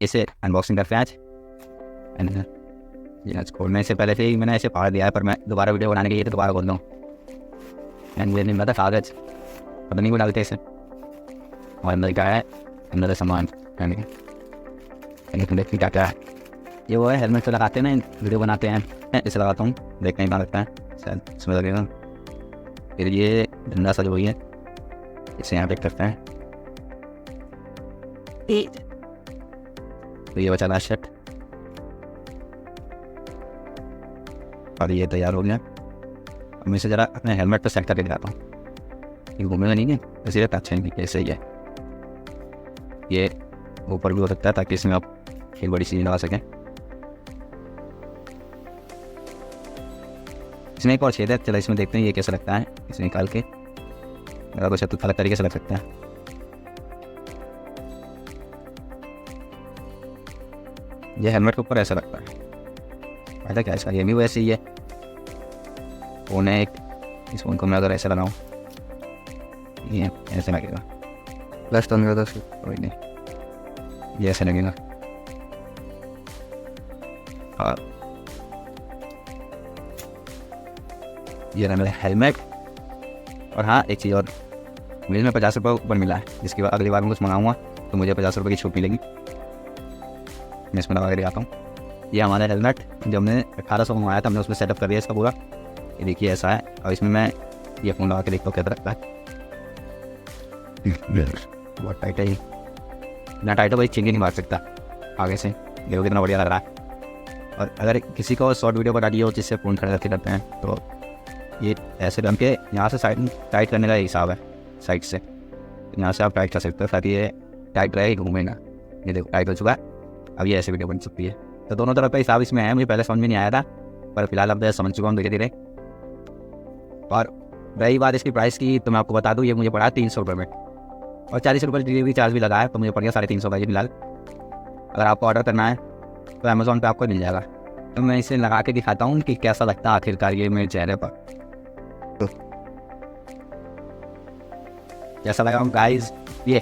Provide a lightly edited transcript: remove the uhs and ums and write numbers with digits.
इसे अनबॉक्सिंग करते हैं आज। एंड ये आज खोलने से पहले से ही मैंने ऐसे फाड़ दिया है, पर मैं दोबारा वीडियो बनाने के लिए तो दोबारा खोल दूँ। एंड ये नहीं पता कागज़ पता नहीं वो डालते इसे, और अंदर क्या है, अंदर सामान देखते क्या क्या है। ये वो है हेलमेट तो लगाते हैं ना, वीडियो बनाते हैं, इसे लगाता हूँ, देखने ही लगता है शायद इसमें लगेगा। फिर ये डंडा सा जो है इसे यहाँ पे करते हैं। तो ये बचा लास्ट शर्ट, और ये तैयार हो गया। अब मैं इसे ज़रा अपने हेलमेट पर सेट करके दिखाता हूँ, ये घूमेगा नहीं है इसीलिए अच्छा नहीं कैसे ही है। ये ऊपर भी हो सकता है ताकि इसमें आप एक बड़ी चीज़ लगा सकें। इसमें एक और छेद है, चलो इसमें देखते हैं ये कैसा लगता है। इसे निकाल के अगर कुछ अलग तरीके से लग सकता है। ये हेलमेट के ऊपर ऐसा लगता है, फायदा क्या है इसका, ये भी वैसे ही है। फ़ोन है एक, इस फ़ोन को मैं अगर ऐसा लगाऊँ ये ऐसे लगेगा, प्लस तो मेरा दोस्त कोई नहीं, ये ऐसे लगेगा। और ये रहा मेरा हेलमेट। और हाँ एक चीज़ और, मुझे में 50 रुपये ऊपर मिला है, जिसकी अगली बार मैं कुछ मंगाऊंगा तो मुझे 50 रुपये की छूट मिलेगी। मैं इसमें लगा के दिखाता हूँ। ये हमारा हेलमेट जो हमने 1800 को मंगाया था, हमने उसमें सेटअप कर दिया इसका पूरा। ये देखिए ऐसा है, और इसमें मैं ये फ़ोन लगा के देखता हूँ कैसा लगता है। बहुत टाइट है ये, इतना टाइट हो भाई चिंगी नहीं मार सकता आगे से। देखो कितना बढ़िया लग रहा है। और अगर किसी को शॉर्ट वीडियो बनानी हो जिससे फ़ोन खड़े रखे करते हैं तो ये ऐसे रख के यहाँ से साइड टाइट करने का हिसाब है, साइड से यहाँ से आप टाइट कर सकते हो ताकि ये टाइट रहे, घूमेगा। ये देखो टाइट हो चुका है, अब ये ऐसे वीडियो बन सकती है। तो दोनों तरफ का हिसाब इसमें है, मुझे पहले समझ में नहीं आया था, पर फिलहाल अब समझ चुका हूँ धीरे धीरे। और रही बात इसकी प्राइस की, तो मैं आपको बता दूँ ये मुझे पड़ा 300 रुपये में, और 40 रुपये डिलीवरी चार्ज भी लगा है, तो मुझे पड़ गया 350 का ये फिलहाल। अगर आपको ऑर्डर करना है तो अमेज़ॉन पे आपको मिल जाएगा। तो मैं इसे लगा के दिखाता हूँ कि कैसा लगता है आखिरकार ये मेरे चेहरे पर। तो कैसा लगा गाइस ये